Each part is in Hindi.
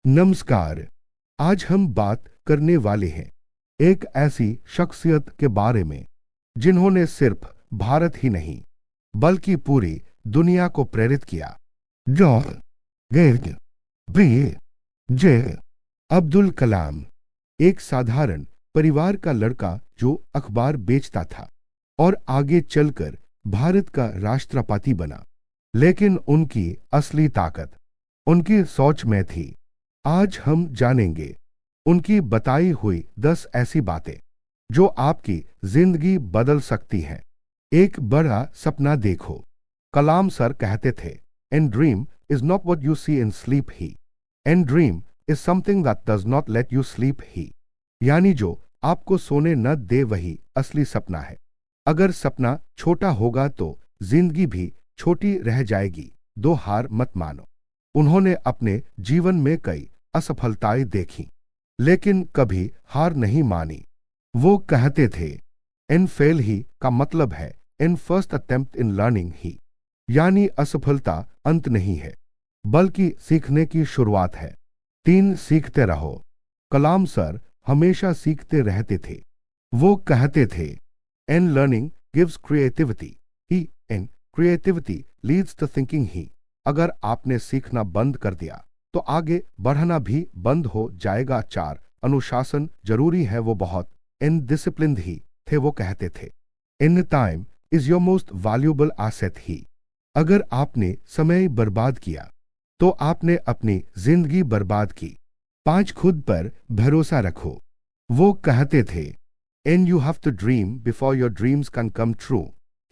नमस्कार। आज हम बात करने वाले हैं एक ऐसी शख्सियत के बारे में जिन्होंने सिर्फ भारत ही नहीं बल्कि पूरी दुनिया को प्रेरित किया। John B J Abdul Kalam एक साधारण परिवार का लड़का जो अखबार बेचता था और आगे चलकर भारत का राष्ट्रपति बना। लेकिन उनकी असली ताकत उनकी सोच में थी। आज हम जानेंगे उनकी बताई हुई 10 ऐसी बातें जो आपकी जिंदगी बदल सकती हैं। एक बड़ा सपना देखो। कलाम सर कहते थे, an dream is not what you see in sleep ही, an dream is something that does not let you sleep ही। यानी जो आपको सोने न दे वही असली सपना है। अगर सपना छोटा होगा तो जिंदगी भी छोटी रह जाएगी। दो हार मत मानो। उन्होंने अपने जीवन में कई असफलताएं देखी लेकिन कभी हार नहीं मानी। वो कहते थे, इन फेल ही का मतलब है in first attempt in learning ही, यानी असफलता अंत नहीं है बल्कि सीखने की शुरुआत है। 3 सीखते रहो। कलाम सर हमेशा सीखते रहते थे। वो कहते थे, एन लर्निंग गिव्स क्रिएटिविटी ही, an creativity leads to thinking ही। अगर आपने सीखना बंद कर दिया तो आगे बढ़ना भी बंद हो जाएगा। 4 अनुशासन जरूरी है वो बहुत इनडिसिप्लिन्ड ही थे। वो कहते थे, in time is your most valuable asset ही। अगर आपने समय बर्बाद किया तो आपने अपनी जिंदगी बर्बाद की। 5 खुद पर भरोसा रखो। वो कहते थे, an you have to dream before your dreams can come true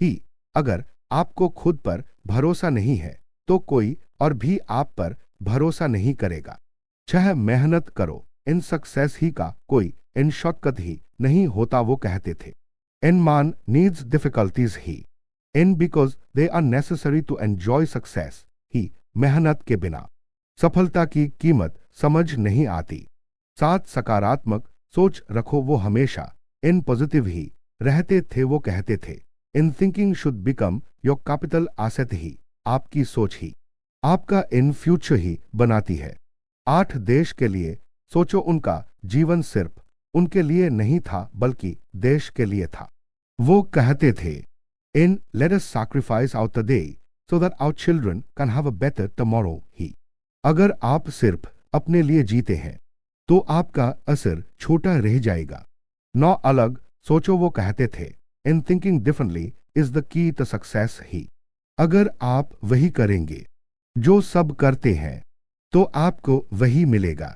ही। अगर आपको खुद पर भरोसा नहीं है तो कोई और भी आप पर भरोसा नहीं करेगा। 6 मेहनत करो। इन सक्सेस ही का कोई इन शॉर्टकट ही नहीं होता। वो कहते थे, इन मान नीड्स डिफिकल्टीज ही, in because they are necessary to enjoy success ही। मेहनत के बिना सफलता की कीमत समझ नहीं आती। 7 सकारात्मक सोच रखो। वो हमेशा इन पॉजिटिव ही रहते थे। वो कहते थे, in thinking should become your capital asset ही। आपकी सोच ही आपका इन फ्यूचर ही बनाती है। 8 देश के लिए सोचो। उनका जीवन सिर्फ उनके लिए नहीं था बल्कि देश के लिए था। वो कहते थे, in let us sacrifice our today so that our children can have a better tomorrow ही। अगर आप सिर्फ अपने लिए जीते हैं तो आपका असर छोटा रह जाएगा। 9 अलग सोचो। वो कहते थे, in thinking differently is the key to success ही। अगर आप वही करेंगे जो सब करते हैं तो आपको वही मिलेगा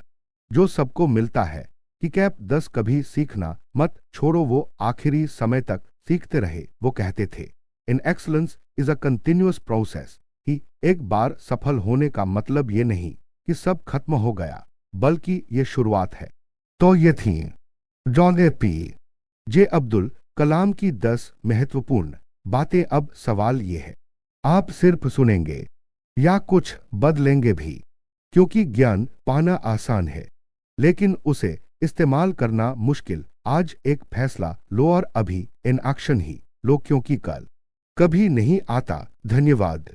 जो सबको मिलता है। कि कैप 10 कभी सीखना मत छोड़ो। वो आखिरी समय तक सीखते रहे। वो कहते थे, in excellence is a continuous process ही। एक बार सफल होने का मतलब ये नहीं कि सब खत्म हो गया बल्कि ये शुरुआत है। तो ये थी जॉन जे अब्दुल कलाम की 10 महत्वपूर्ण बातें। अब सवाल ये है, आप सिर्फ सुनेंगे या कुछ बदलेंगे भी? क्योंकि ज्ञान पाना आसान है लेकिन उसे इस्तेमाल करना मुश्किल। आज एक फैसला लो और अभी इन एक्शन ही लो, क्योंकि कल कभी नहीं आता। धन्यवाद।